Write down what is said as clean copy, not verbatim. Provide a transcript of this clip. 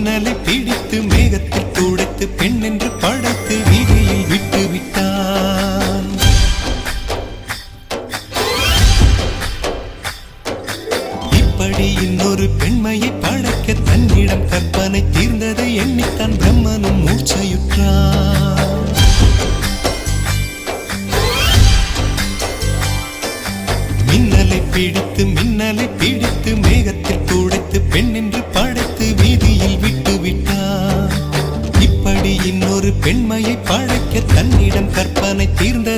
மின்னலை பிடித்து மேகத்தில் துடைத்து பெண் என்று படைத்து வீதியில் விட்டு விட்டான். இப்படி இன்னொரு பெண்மையை படைக்க தன்னிடம் கற்பனை தீர்ந்ததை எண்ணித்தான் பிரம்மனும் மூர்ச்சையுற்றான். மின்னலை பிடித்து மேகத்தில் துடைத்து பெண் என்று படைத்து வீதியில் விட்டு விட்டான். இப்படி இன்னொரு பெண்மையை படைக்க தன்னிடம் கற்பனை தீர்ந்த